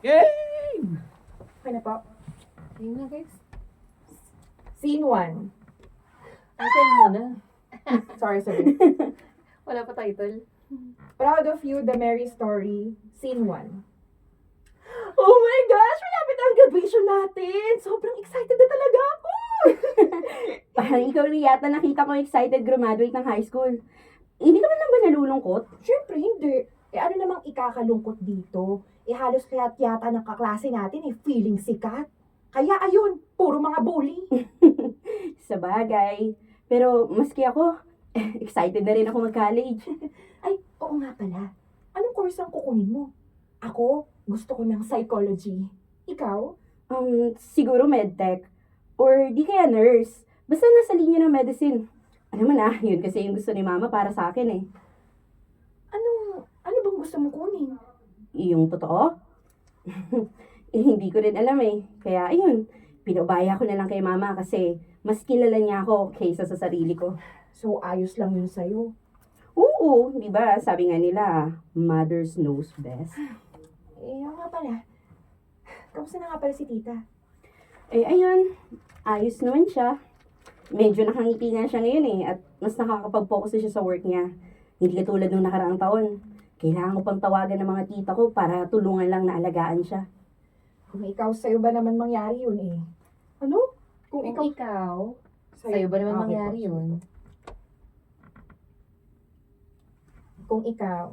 Game! Okay na po. Ayun na guys. Scene 1. Title muna. Sorry, sorry. Wala pa title. Proud of You, The Mary Story, Scene 1. Oh my gosh! Malapit na ang graduation natin! Sobrang excited na talaga ako! Parang ikaw rin yata nakita ko excited graduate ng high school. Hindi ka man lang ba nalulungkot? Siyempre, hindi. Ano namang ikakalungkot dito? Halos kaya't yata ng kaklase natin feeling sikat. Kaya ayun, puro mga bully. Sa bagay. Pero maski ako, excited na rin ako mag-college. Ay, oo nga pala. Anong course ang kukunin mo? Ako, gusto ko ng psychology. Ikaw? Siguro medtech. Or di kaya nurse. Basta nasa linya ng medicine. Ano mo na, yun kasi yung gusto ni mama para sa akin eh. Ano bang gusto mo kunin? Yung totoo? Hindi ko rin alam eh. Kaya ayun, pinubaya ko na lang kay mama kasi mas kilala niya ako kaysa sa sarili ko. So, ayos lang yun sa'yo. Oo, di ba? Sabi nga nila, mothers knows best. Oo nga pala. Kamusta na nga pala si tita? Eh, ayun, ayos naman siya. Medyo nakangiti nga siya ngayon eh, at mas nakakapag-focus na siya sa work niya. Hindi katulad nung nakaraang taon. Kailangan ko pang tawagan ng mga tita ko para tulungan lang na alagaan siya. Kung ikaw, sa'yo ba naman mangyari yun eh? Ano? Kung Kung ikaw... ikaw, sa'yo ba naman Okay mangyari po. yun? Kung ikaw...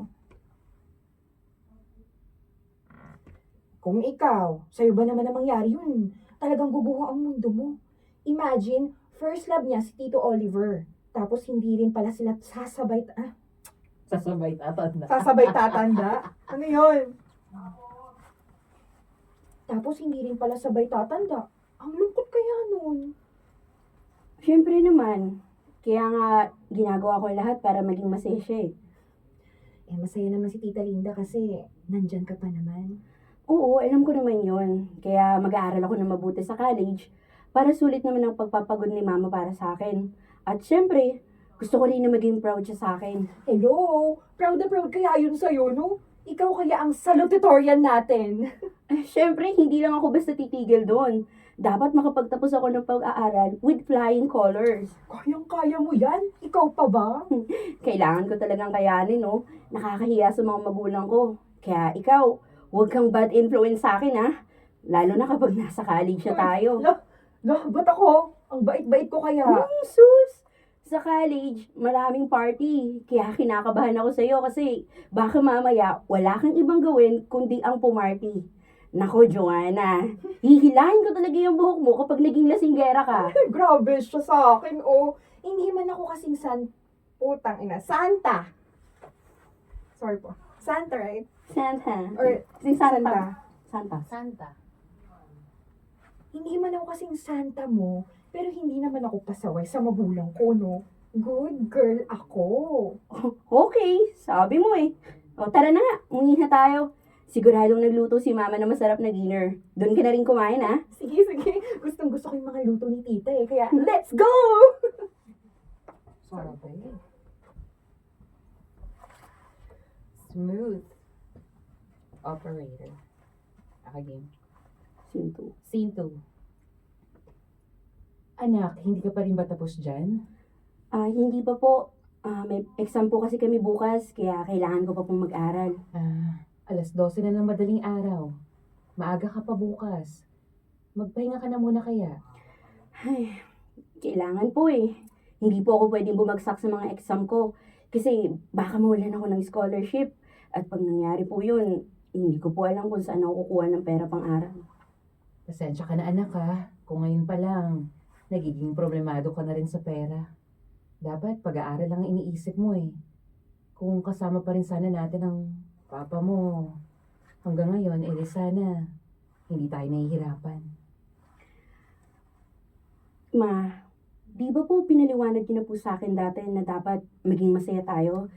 Kung ikaw, sa'yo ba naman ang mangyari yun? Talagang guguho ang mundo mo. Imagine, first love niya si Tito Oliver. Tapos hindi rin pala sila sasabay... Sasabay tatanda. Sasabay tatanda? Ano yun? Tapos hindi rin pala sabay tatanda. Ang lungkot kaya nun. Siyempre naman, kaya nga ginagawa ko lahat para maging masaya siya eh. Masaya naman si Tita Linda kasi nandyan ka pa naman. Oo, alam ko naman yon. Kaya mag-aaral ako ng mabuti sa college para sulit naman ang pagpapagod ni mama para sa akin. At syempre, gusto ko rin na maging proud siya sa akin. Hello! Proud na proud kaya yun sa'yo, no? Ikaw kaya ang salutatorian natin. Syempre, hindi lang ako basta titigil doon. Dapat makapagtapos ako ng pag-aaral with flying colors. Kayang-kaya mo yan? Ikaw pa ba? Kailangan ko talagang kayanin, no? Nakakahiya sa mga magulang ko. Kaya ikaw, huwag kang bad influence sa akin, ha? Lalo na kapag nasa college na tayo. Ba't ako? Ang bait-bait ko kaya. Sus! Sa college, maraming party. Kaya kinakabahan ako sa'yo kasi baka mamaya wala kang ibang gawin kundi ang pumarty. Nako, Joanna, hihilahin ko talaga yung buhok mo kapag naging lasinggera ka. Grabe siya sa akin, oh. Hindi man ako kasing Santa. Sorry po. Santa, right? Santa. Or Sing Santa. Santa. Santa. Hindi man ako kasing Santa mo, pero hindi naman ako pasaway sa magulang ko, no? Good girl ako. Okay, sabi mo eh. O tara na nga, umuwi na tayo. Siguradong nagluto si mama na masarap na dinner. Doon ka na rin kumain, ha? Sige. Gustong-gusto ko yung mga luto ni tita eh. Kaya, let's go! Sabi. Smooth. Operator. Game. Sinto. Scene 2. Anak, hindi ka pa rin ba tapos dyan? Hindi pa po. May exam po kasi kami bukas, kaya kailangan ko pa pong mag-aral. Alas 12 na ng madaling araw. Maaga ka pa bukas. Magpahinga ka na muna kaya. Ay, kailangan po eh. Hindi po ako pwedeng bumagsak sa mga exam ko. Kasi baka mawalan ako ng scholarship. At pag nangyari po yun, hindi ko po alam kung saan ako kukuha ng pera pang aral. Pasensya ka na anak ha. Kung ngayon pa lang, nagiging problemado ka na rin sa pera. Dapat pag-aaral lang ang iniisip mo eh. Kung kasama pa rin sana natin ang papa mo, hanggang ngayon, sana hindi tayo nahihirapan. Ma, di ba po pinaliwanag niyo na po sa akin dati na dapat maging masaya tayo?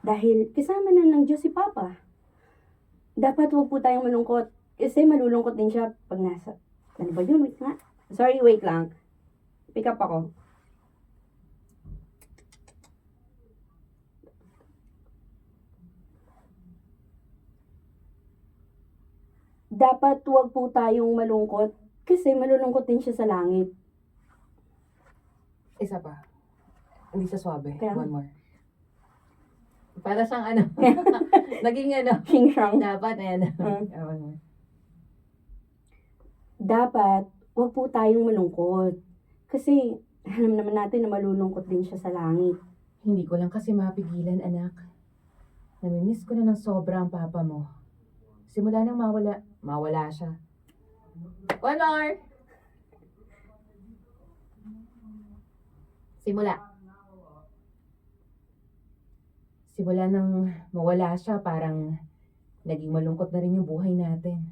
Dahil kasama na ng Diyos si Papa. Dapat huwag po tayong malungkot. Kasi malulungkot din siya pag nasa... Ano ba yun? Wait nga. Sorry, wait lang. Pick up ako. dapat huwag po tayong malungkot kasi malulungkot din siya sa langit. Isa pa. Hindi siya swabe. Kaya- One more. Para siyang ano. Naging ano. Xing Shang. Dapat ayan. Hmm. One more. Dapat huwag po tayong malungkot kasi alam naman natin na malulungkot din siya sa langit. Hindi ko lang kasi mapigilan, anak. Namimiss ko na ng sobra ang papa mo. Simula nang mawala siya. One more! Simula nang mawala siya, parang naging malungkot na rin yung buhay natin.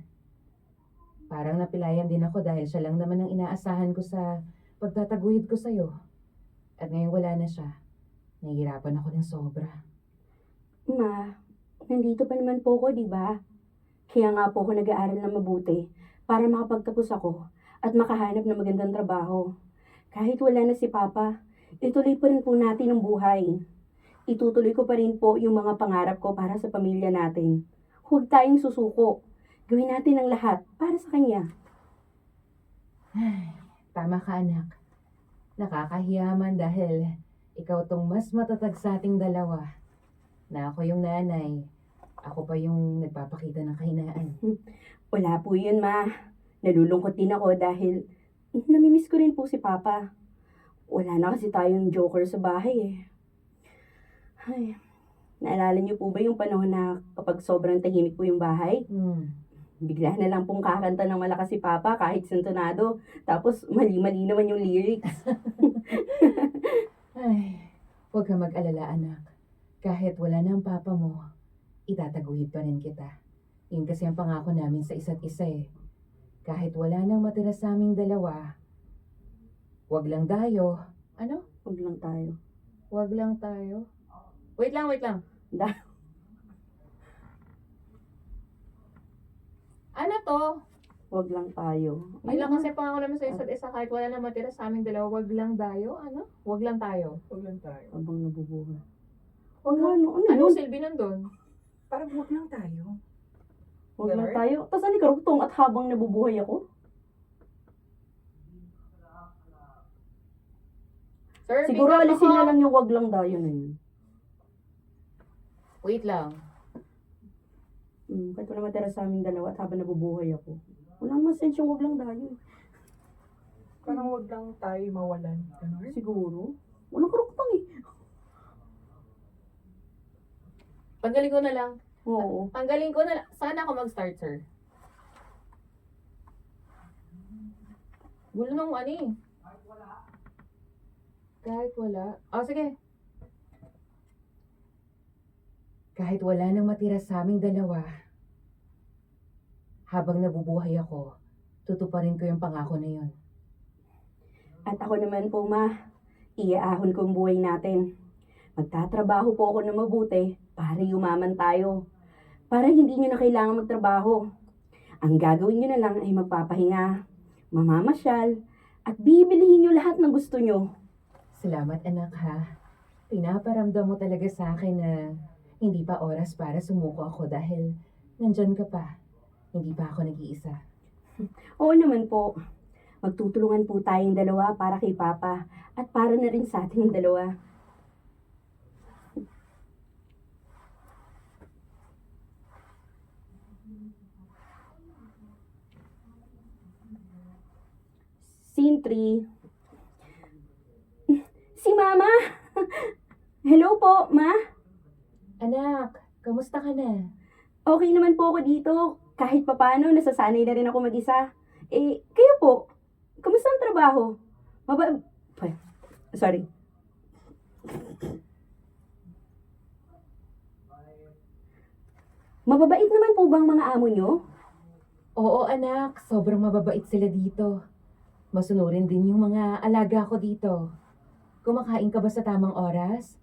Parang napilayan din ako dahil siya lang naman ang inaasahan ko sa pagtataguyod ko sa'yo. At ngayon wala na siya. Nahihirapan ako ng sobra. Ma, nandito pa naman po ako, di ba? Kaya nga po ako nag-aaral na mabuti para makapagtapos ako at makahanap ng magandang trabaho. Kahit wala na si Papa, ituloy pa rin po natin ang buhay. Itutuloy ko pa rin po yung mga pangarap ko para sa pamilya natin. Huwag tayong susuko. Gawin natin ang lahat para sa kanya. Tama ka, anak. Nakakahiyaman dahil ikaw tong mas matatag sa ating dalawa. Na ako yung nanay. Ako pa yung nagpapakita ng kahinaan. Wala po yun, Ma. Nalulungkot din ako dahil namimiss ko rin po si Papa. Wala na kasi tayong joker sa bahay eh. Ay, naalala niyo po ba yung panahon na kapag sobrang tahimik po yung bahay? Bigla na lang pong kakanta ng malakas si Papa kahit sintonado. Tapos mali-mali naman yung lyrics. Ay, huwag ka mag-alala, anak. Kahit wala na ang papa mo, itataguyod pa rin kita. Yun kasi ang pangako namin sa isa't isa eh. Kahit wala nang matira sa aming dalawa, wag lang tayo. Ano? Huwag lang tayo. Wag lang tayo. Wait lang. Da- Ano to? Huwag lang tayo. Yun lang kasi pangako namin sa isa't isa kahit wala nang matira sa aming dalawa, wag lang tayo. Ano? Wag lang tayo. Habang nabubuhay. Wag Ano, ano Anong yun? silbi nandun? Parang huwag lang tayo. Huwag lang Ganun? tayo. Tapos ani karugtong at habang nabubuhay ako? Sir, Siguro pick up alisin ako. na lang yung wag lang tayo na yun. Wait lang. Kahit wala matira sa aming dalawa at habang nabubuhay ako. Wala naman sense yung wag lang tayo. Parang huwag lang tayo mawalan. Ganun? Siguro. Walang karugtong eh. Panggaling ko na lang. Oo. Panggaling ko na lang. Sana ako mag-start, sir. Gulo nung ano eh. Kahit wala. Oh, sige. Kahit wala nang matira sa aming dalawa, habang nabubuhay ako, tutuparin ko yung pangako na yun. At ako naman po, Ma, iaahon ko ang buhay natin. Magtatrabaho po ako na mabuti para yumaman tayo. Para hindi nyo na kailangan magtrabaho. Ang gagawin nyo na lang ay magpapahinga, mamamasyal, at bibilihin nyo lahat ng gusto nyo. Salamat anak ha. Pinaparamdam mo talaga sa akin na hindi pa oras para sumuko ako dahil nandyan ka pa. Hindi pa ako nag-iisa. Oo naman po. Magtutulungan po tayong dalawa para kay Papa at para na rin sa ating dalawa. Scene 3. Si Mama! Hello po, Ma! Anak, kamusta ka na? Okay naman po ako dito. Kahit papano, nasasanay na rin ako mag-isa. Eh, kayo po, kamusta ang trabaho? Sorry. Mababait naman po bang mga amo nyo? Oo anak, sobrang mababait sila dito. Masunurin din yung mga alaga ko dito. Kumakain ka ba sa tamang oras?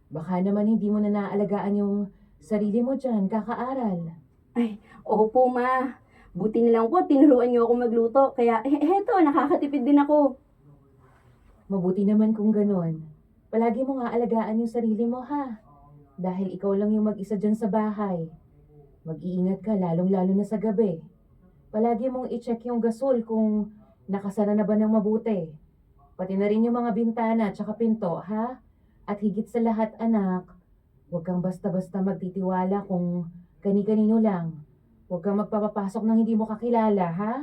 Baka naman hindi mo na naaalagaan yung sarili mo dyan, kakaaral. Opo, Ma. Buti na lang po, tinuruan niyo ako magluto. Kaya, heto, nakakatipid din ako. Mabuti naman kung ganun. Palagi mo nga alagaan yung sarili mo ha. Dahil ikaw lang yung mag-isa dyan sa bahay. Mag-iingat ka lalong-lalo na sa gabi. Palagi mong i-check yung gasol kung nakasara na ba ng mabuti. Pati na rin yung mga bintana at saka pinto, ha? At higit sa lahat, anak, huwag kang basta-basta magtitiwala kung kani-kanino lang. Huwag kang magpapapasok ng hindi mo kakilala, ha?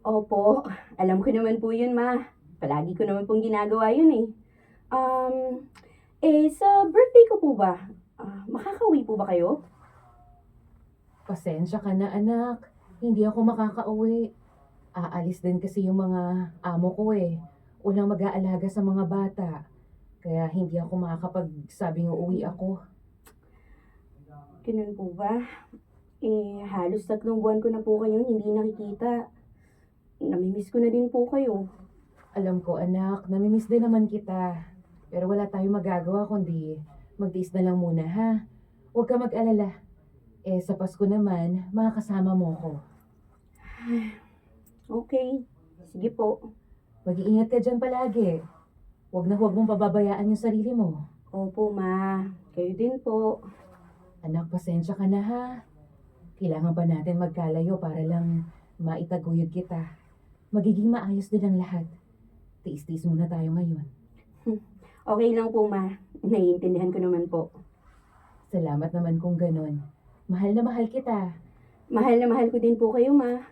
Opo, alam ko naman po yun, ma. Palagi ko naman pong ginagawa yun eh. Sa birthday ko po ba? Makakauwi po ba kayo? Pasensya ka na, anak. Hindi ako makakauwi. Aalis din kasi yung mga amo ko eh. Walang mag-aalaga sa mga bata. Kaya hindi ako makakapagsabing uuwi ako. Ganun po ba? Halos 3 buwan ko na po kayong hindi nakikita. Namimiss ko na din po kayo. Alam ko, anak, namimiss din naman kita. Pero wala tayong magagawa kundi magtiis na lang muna, ha? Huwag ka mag-alala. Sa Pasko naman, makakasama mo ko. Okay, sige po. Mag-iingat ka dyan palagi. Huwag mong pababayaan yung sarili mo. Opo, ma. Kayo din po. Anak, pasensya ka na, ha? Kailangan pa natin magkalayo para lang maitaguyod kita. Magiging maayos din ang lahat. Tiis-tiis muna tayo ngayon. Okay lang po, ma. Naiintindihan ko naman po. Salamat naman kung ganun. Mahal na mahal kita. Mahal na mahal ko din po kayo, ma.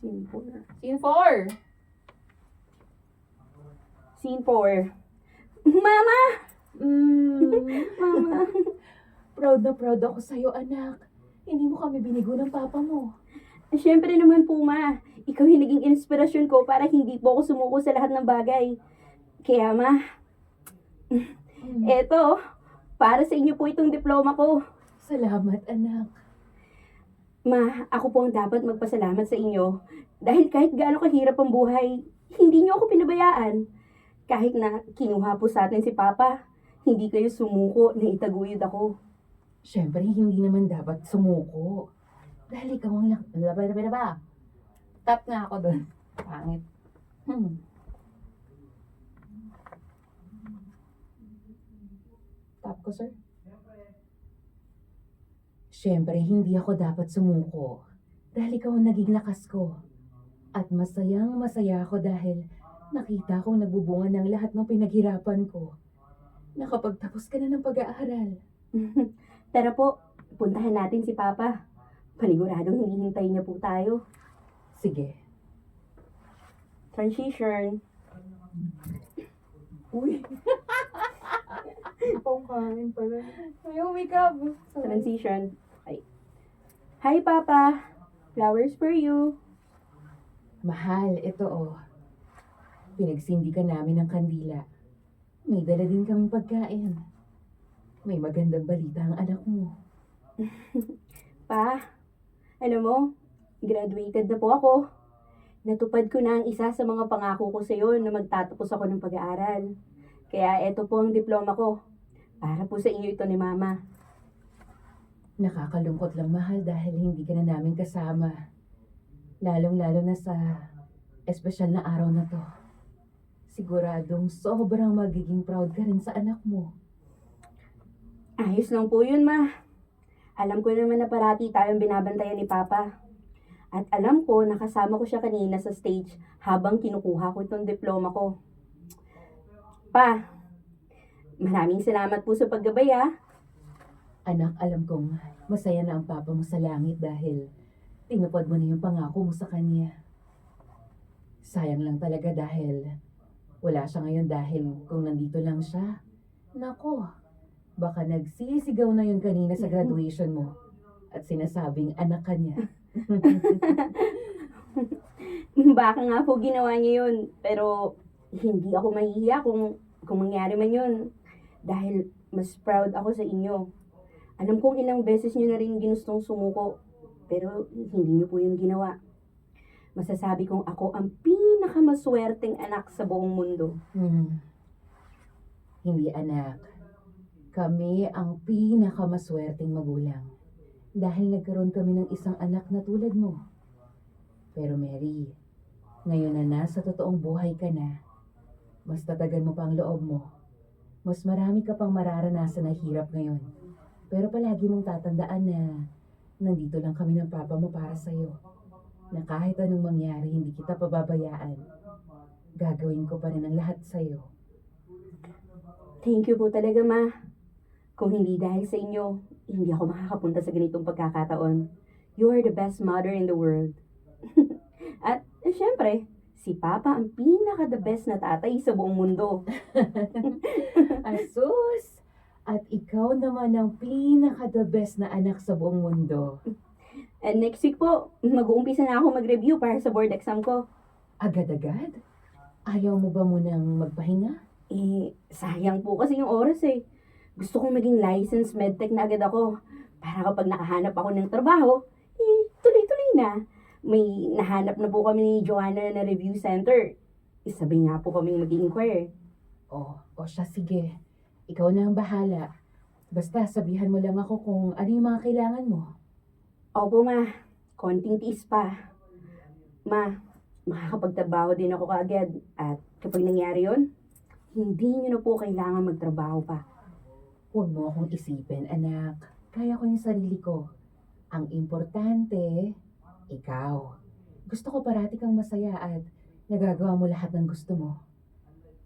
Scene 4. Scene 4! Scene 4. Mama! Mama. Proud na proud ako sa'yo, anak. Hindi mo kami binigo ng papa mo. Siyempre naman po, ma. Ikaw yung naging inspirasyon ko para hindi po ako sumuko sa lahat ng bagay. Kaya, ma, eto, para sa inyo po itong diploma ko. Salamat, anak. Ma, ako po ang dapat magpasalamat sa inyo. Dahil kahit gaano kahirap ang buhay, hindi niyo ako pinabayaan. Kahit na kinuha po sa atin si Papa, hindi kayo sumuko na itaguyod ako. Siyempre, hindi naman dapat sumuko. Dahil ikaw ang ba? Tap nga ako doon. Pangit. Tap ko, sir. Siyempre, hindi ako dapat sumuko. Dahil ikaw ang naging lakas ko. At masayang masaya ako dahil nakita kong nagbubunga ng lahat ng pinaghirapan ko. Nakapagtapos ka na ng pag-aaral. Pero po, puntahan natin si Papa. Paniguradong hinihintay niya po tayo. Sige. Transition. Uy. Pangkain pala. May umikab. Transition. Ay. Hi, Papa. Flowers for you. Mahal, ito oh. Pinagsindi ka namin ng kandila. May dala din kaming pagkain. May magandang balita ang anak mo. Pa, alam mo, graduated na po ako. Natupad ko na ang isa sa mga pangako ko sa iyo na magtatapos ako ng pag-aaral. Kaya eto po ang diploma ko. Para po sa inyo ito ni Mama. Nakakalungkot lang, mahal, dahil hindi ka na namin kasama. Lalong-lalo na sa espesyal na araw na to. Siguradong sobrang magiging proud ka rin sa anak mo. Ayos lang po yun, Ma. Alam ko naman na parati tayong binabantayan ni Papa. At alam ko, nakasama ko siya kanina sa stage habang kinukuha ko itong diploma ko. Pa, maraming salamat po sa paggabay, ha. Anak, alam kong masaya na ang papa mo sa langit dahil tinupad mo na yung pangako mo sa kanya. Sayang lang talaga dahil wala siya ngayon dahil kung nandito lang siya, nako, baka nagsisigaw na yun kanina sa graduation mo at sinasabing anak ka niya. Baka nga po ginawa niya yun. Pero hindi ako mahihiya kung mangyari man yun. Dahil mas proud ako sa inyo. Alam kong ilang beses niyo na rin ginustong sumuko. Pero hindi niyo po yun ginawa. Masasabi kong ako ang pinakamaswerteng anak sa buong mundo. Hindi, anak. Kami ang pinakamaswerteng magulang. Dahil nagkaroon kami ng isang anak na tulad mo. Pero Mary, ngayon na nasa totoong buhay ka na, mas tatagan mo pa ang loob mo. Mas marami ka pang mararanasan na hirap ngayon. Pero palagi mong tatandaan na nandito lang kami ng papa mo para sa'yo. Na kahit anong mangyari, hindi kita pababayaan. Gagawin ko pa rin ang lahat sa'yo. Thank you po talaga, Ma. Kung hindi dahil sa inyo, hindi ako makakapunta sa ganitong pagkakataon. You are the best mother in the world. At, syempre, si Papa ang pinaka-the best na tatay sa buong mundo. Asus! At ikaw naman ang pinaka-the best na anak sa buong mundo. And next week po, mag-uumpisa na ako mag-review para sa board exam ko. Agad-agad? Ayaw mo ba munang magpahinga? Sayang po kasi yung oras eh. Gusto kong maging licensed medtech na agad ako. Para kapag nakahanap ako ng trabaho, tuloy-tuloy na. May nahanap na po kami ni Joanna na review center. Isabi nga po kami mag-inquire. O siya, sige. Ikaw na ang bahala. Basta sabihan mo lang ako kung ano yung mga kailangan mo. Opo, Ma. Konting tiis pa. Ma, makakapagtrabaho din ako kaagad. At kapag nangyari yon, hindi niyo na po kailangan magtrabaho pa. Huwag mo akong isipin, anak. Kaya ko yung sarili ko. Ang importante, ikaw. Gusto ko parati kang masaya at nagagawa mo lahat ng gusto mo.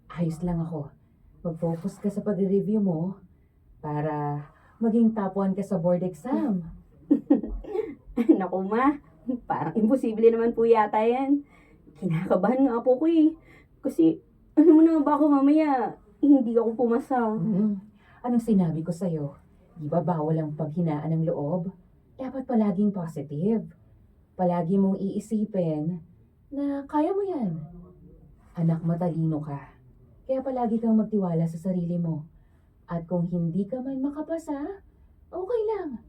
Ayos lang ako. Mag-focus ka sa pag-review mo para maging top 1 ka sa board exam. Naku, Ma. Parang imposible naman po yata yan. Kinakabahan nga po ko eh. Kasi, ano mo na ba ako mamaya? Hindi ako pumasa. Anong sinabi ko sa'yo? Di ba bawal ang paghinaan ng loob? Dapat palaging positive. Palagi mong iisipin na kaya mo yan. Anak, matalino ka. Kaya palagi kang magtiwala sa sarili mo. At kung hindi ka man makapasa, okay lang.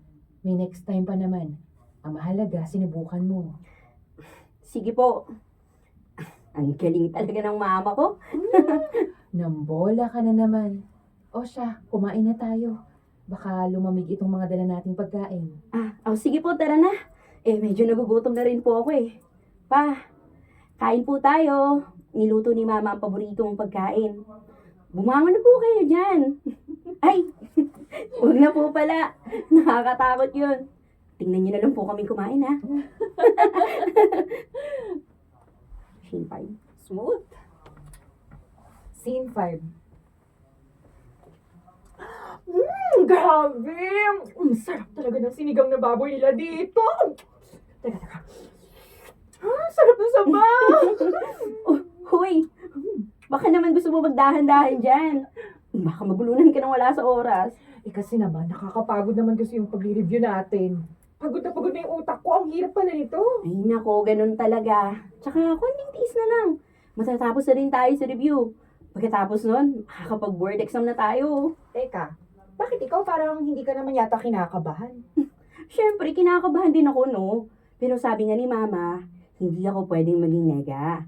May next time pa naman. Ang mahalaga, sinubukan mo. Sige po. Ang galing talaga ng mama ko. Nambola ka na naman. O siya, kumain na tayo. Baka lumamig itong mga dala nating pagkain. Sige po, tara na. Medyo nagugutom na rin po ako eh. Pa, kain po tayo. Niluto ni mama ang paborito mong pagkain. Bumangon na po kayo dyan. Ay, huwag na po pala. Nakakatakot yun. Tingnan niyo na lang po kami kumain ha. Scene 5. Smooth. Scene 5. Grabe! Sarap talaga ng sinigang na baboy nila dito. Teka. Sarap ng sabaw! Hoy, baka naman gusto mo magdahan-dahan dyan. Baka mabulunan ka nang wala sa oras. Kasi naman, nakakapagod naman kasi yung pag-review natin. Pagod na yung utak ko. Ang hirap pala nito. Ay nako, ganun talaga. Tsaka konting tiis na lang. Matatapos na rin tayo sa review. Pagkatapos nun, makakapag-board exam na tayo. Teka, bakit ikaw parang hindi ka naman yata kinakabahan? Syempre, kinakabahan din ako, no? Pero sabi nga ni Mama, hindi ako pwedeng maging nega.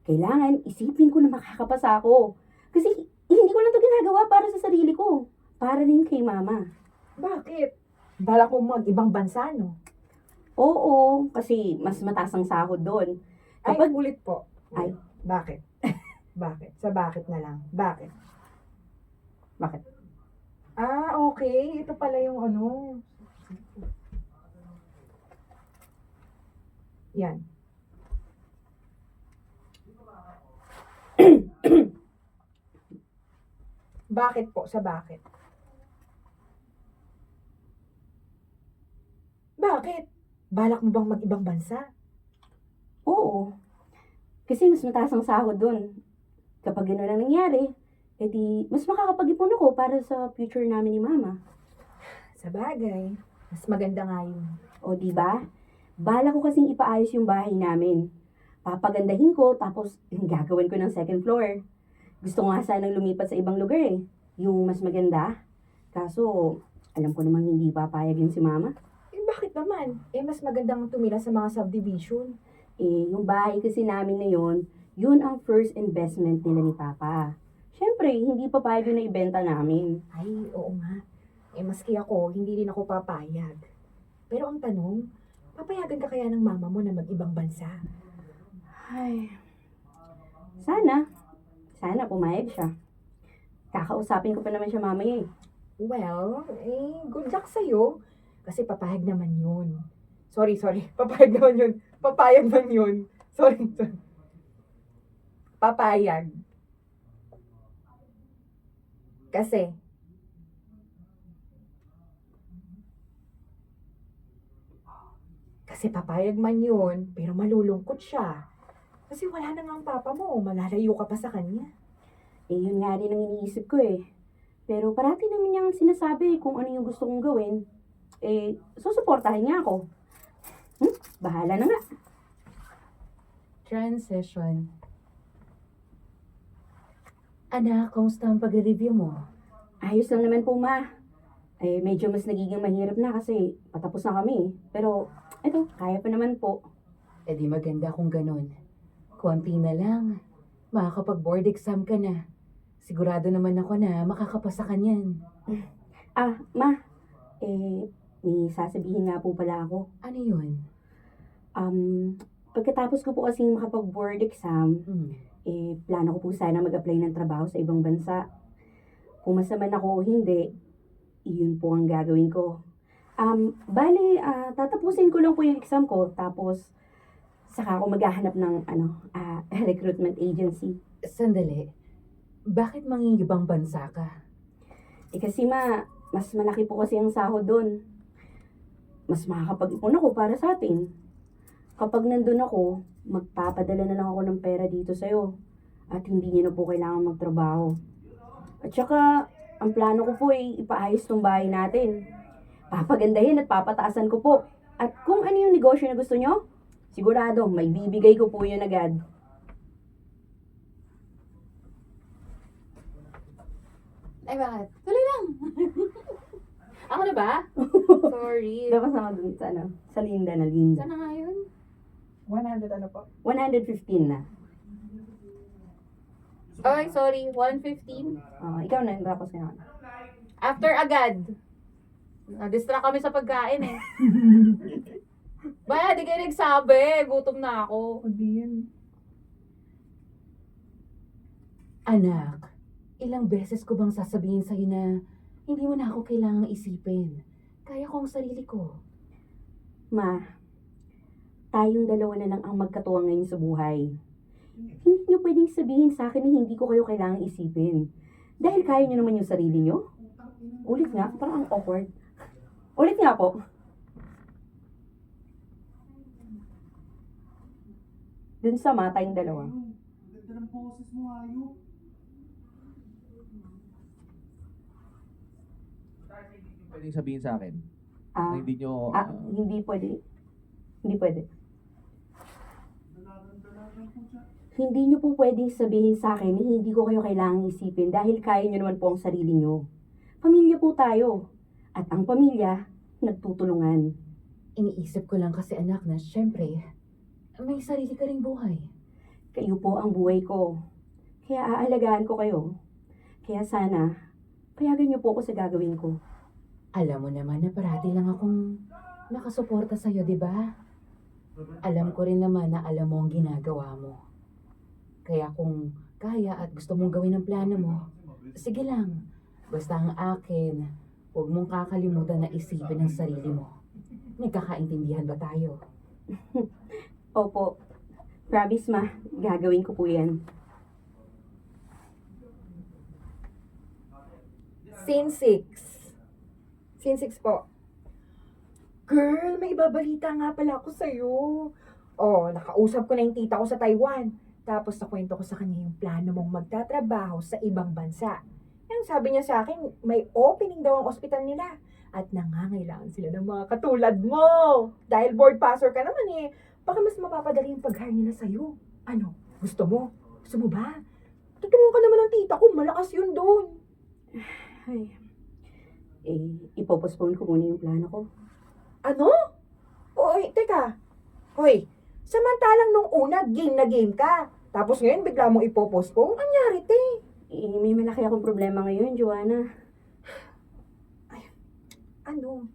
Kailangan isipin ko na makakapasa ako. Kasi hindi ko lang to ginagawa para sa sarili ko. Para rin kay Mama. Bakit? Bala ko mag-ibang bansa, no? Oo, kasi mas mataas ang sahod doon. Ay, Kapag- ulit po. Ay. Bakit? Bakit? Sa bakit na lang. Bakit? Bakit? Okay. Ito pala yung ano. Yan. Bakit po? Sa bakit? Bakit? Balak mo bang mag-ibang bansa? Oo. Kasi mas mataas ang sahod doon. Kapag gano'n ang nangyari, edi mas makakapag-ipon ako para sa future namin ni Mama. Sa bagay. Mas maganda nga yun. O di ba? Bala ko kasing ipaayos yung bahay namin. Papagandahin ko tapos gagawin ko ng second floor. Gusto ko nga sanang lumipat sa ibang lugar eh. Yung mas maganda. Kaso, alam ko namang hindi papayag yun si Mama. Bakit naman? Mas magandang tumira sa mga subdivision. Yung bahay kasi namin na yun ang first investment nila ni Papa. Siyempre, hindi papayag yun na ibenta namin. Ay, oo nga. Maski ako, hindi rin ako papayag. Pero ang tanong, papayagan ka kaya ng mama mo na mag-ibang bansa? Ay, sana pumayag siya. Kakausapin ko pa naman siya mamaya eh. Well, good luck sa'yo. Kasi papayag naman yun. Sorry. Papayag naman yun. Papayag man yun. Sorry. Papayag. Kasi, papayag man yun, pero malulungkot siya. Kasi wala na nga ang papa mo, malalayo ka pa sa kanya. Yun nga rin ang iniisip ko eh. Pero parati naman niyang sinasabi kung ano yung gusto kong gawin. Susuportahin niya ako. Bahala na nga. Transition. Anak, kamusta ang pag-review mo? Ayos lang naman po, ma. Medyo mas nagiging mahirap na kasi patapos na kami. Pero, eto, kaya pa naman po. Eh di maganda kung ganun. Konti na lang. Makakapag-board exam ka na. Sigurado naman ako na makakapasa ka niyan. Ma. May sasabihin nga po pala ako. Ano yun? Pagkatapos ko po kasing makapag-board exam, plano ko po sana mag-apply ng trabaho sa ibang bansa. Kung masaman ako o hindi, iyon po ang gagawin ko. Bali, tatapusin ko lang po yung exam ko, tapos saka ako maghahanap ng recruitment agency. Sandali. Bakit mangingibang bansa ka? Kasi mas malaki po kasi ang sahod doon. Mas makakapag-ipon ako para sa atin. Kapag nandun ako, magpapadala na lang ako ng pera dito sa'yo. At hindi niyo na po kailangan magtrabaho. At saka, ang plano ko po ay ipaayos tong bahay natin. Papagandahin at papataasan ko po. At kung ano yung negosyo na gusto nyo, sigurado, may bibigay ko po yun agad. Ay, bakit? Tuloy lang. Ako na ba? Sorry. Dapat sama dun sa Linda na Linda. Sana nga yun? 100 ano po? 115 na. Ay, sorry. 115. Ikaw na, tapos ka na. After agad. Na-distract kami sa pagkain eh. Baya, di kayo nagsabi. Gutom na ako. Din. Anak, ilang beses ko bang sasabihin sa'yo na hindi mo na ako kailangang isipin. Kaya ko ang sarili ko. Ma, tayong dalawa na lang ang magkatuwang ngayon sa buhay. Hindi niyo pwedeng sabihin sa akin na hindi ko kayo kailangang isipin. Dahil kaya niyo naman yung sarili niyo. Ulit nga, parang ang awkward. Ulit nga po. Dun sa tayong dalawa. Ganda ng boses mo, Ayo. Pwedeng sabihin sa akin na hindi nyo... Hindi pwede. Hindi pwede. Hindi niyo po pwedeng sabihin sa akin na hindi ko kayo kailangang isipin dahil kaya niyo naman po ang sarili niyo. Pamilya po tayo. At ang pamilya, nagtutulungan. Iniisip ko lang kasi anak na, syempre, may sarili ka ring buhay. Kayo po ang buhay ko. Kaya aalagaan ko kayo. Kaya sana, payagan niyo po ako sa gagawin ko. Alam mo naman na parati lang akong nakasuporta sa'yo, di ba? Alam ko rin naman na alam mo ang ginagawa mo. Kaya kung kaya at gusto mong gawin ang plano mo, sige lang. Basta ang akin, huwag mong kakalimutan na isipin ang sarili mo. Nagkakaintindihan ba tayo? Opo. Promise ma, gagawin ko po yan. Scene 6. Scene 6 po. Girl, may ibabalita nga pala ako sa'yo. Nakausap ko na yung tita ko sa Taiwan. Tapos nakwento ko sa kanya yung plano mong magtatrabaho sa ibang bansa. Yung sabi niya sa akin, may opening daw ang ospital nila. At nangangailangan sila ng mga katulad mo. Dahil board passer ka naman baka mas mapapadali yung pag-hire nila sa'yo. Ano? Gusto mo? Gusto mo ba? Tutulungan ka naman ng tita ko, malakas yun doon. Ay. Ipopostpone ko muna yung plano ko. Ano? Oy, teka. Hoy, samantalang nung una, game na game ka. Tapos ngayon, bigla mong ipopostpone. Anyari, te? May malaki akong problema ngayon, Joanna. Ano?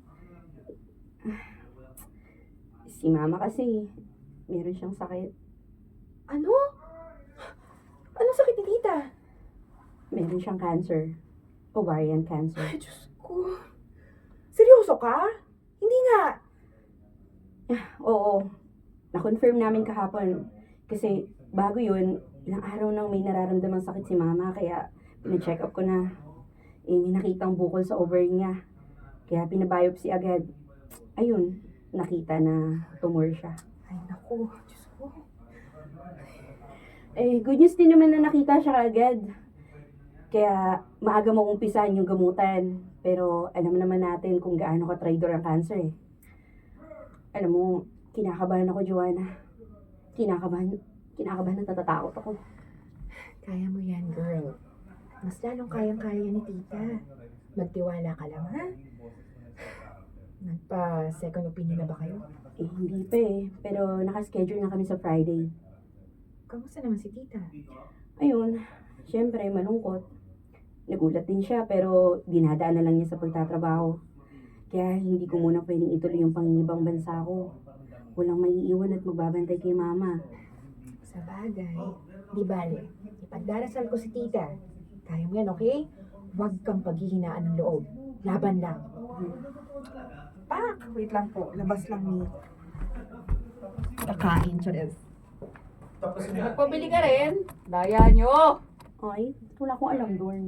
Si mama kasi, meron siyang sakit. Ano? Ano sakit ni tita? Meron siyang cancer. Ovarian cancer. Ay, Diyos ko. Seryoso ka? nga. Oo, na-confirm namin kahapon. Kasi bago yun, ilang araw nang may nararamdamang sakit si mama, kaya pina-check up ko na. May nakitang bukol sa ovary niya. Kaya pinabiopsy agad. Ayun, nakita na tumor siya. Ay, naku. Diyos ko. Good news din naman na nakita siya agad. Kaya maaga maumpisahan yung gamutan. Pero alam naman natin kung gaano ka-traitor ang cancer eh. Alam mo, kinakabahan ako, Joanna. Kinakabahan at natatakot ako. Kaya mo yan, girl. Mas lalong kayang-kaya ni tita. Magtiwala ka lang, ha? Nagpa-second opinion na ba kayo? Hindi pa eh. Pero nakaschedule na kami sa Friday. Kamusta naman si tita? Ayun, syempre malungkot. Nagulat din siya pero dinadaan na lang niya sa pagtatrabaho. Kaya hindi ko muna pwedeng ituloy yung pangingibang bansa ko. Walang maiiwan at magbabantay kay mama. Sa bagay, di bale. Ipagdarasal ko si tita. Kaya mo yan, okay? Huwag kang paghihinaan ng loob. Laban lang. Pak! Wait lang po. Labas lang ni kakain, Chores. Magpabili ka rin. Daya nyo. Ay, wala akong alam doon.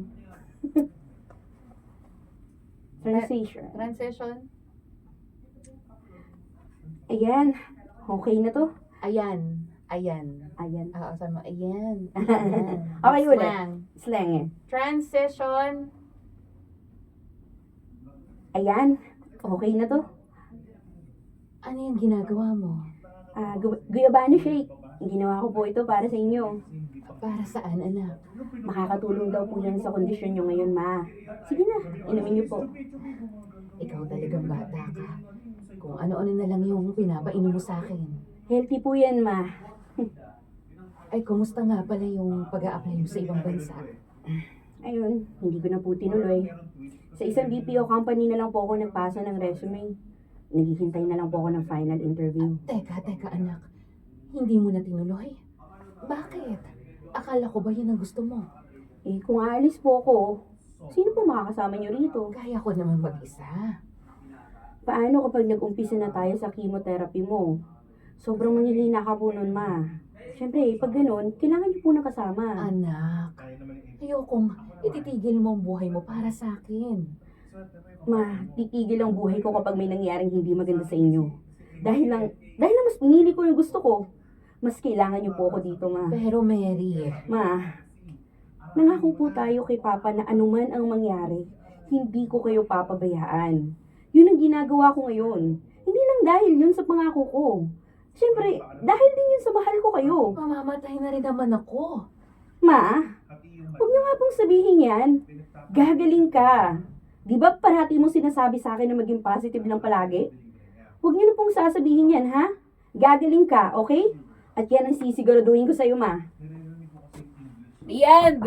Transition. Transition. Ayan, okay na to. Ayan. Ayan. Oo, sabi mo, ayan. Okay, ulit. Slang. Slang eh. Transition. Ayan, okay na to. Ano yung ginagawa mo? Guyabano shake. Ginawa ko po ito para sa inyo. Para saan, anak? Makakatulong daw po yan sa kondisyon nyo ngayon, ma. Sige na, inumin niyo po. Ikaw talagang bata ka. Kung ano-ano na lang yung pinapainom mo sa akin. Healthy po yan, ma. Ay, kumusta nga pala yung pag-a-apply mo sa ibang bansa? Ayun, hindi ko na po tinuloy. Sa isang BPO company na lang po ako nagpasa ng resume. Naghihintay na lang po ako ng final interview. Teka, anak. Hindi mo na tinuloy? Bakit? Akala ko ba yun ang gusto mo? Kung aalis po ako, sino po makakasama niyo rito? Kaya ko naman mag-isa. Paano kapag nag-umpisa na tayo sa chemotherapy mo? Sobrang manghihina ka po nun, ma. Siyempre, pag ganun, kailangan niyo po ng kasama. Anak, ayokong ititigil mo ang buhay mo para sa akin. Ma, titigil ang buhay ko kapag may nangyaring hindi maganda sa inyo. Dahil lang mas pinili ko yung gusto ko. Mas kailangan niyo po ako dito, ma. Pero Mary, Ma, nangako po tayo kay Papa na anuman ang mangyari, hindi ko kayo papabayaan. Yun ang ginagawa ko ngayon. Hindi lang dahil yun sa pangako ko. Siyempre, dahil din yun sa mahal ko kayo. mamamatay na rin naman ako. Ma, huwag niyo nga pong sabihin yan. Gagaling ka. Di ba parati mo sinasabi sa akin na maging positive lang palagi? Huwag niyo na pong sasabihin yan, ha? Gagaling ka, okay? At yan ang sisiguraduhin ko sa'yo, ma. The end!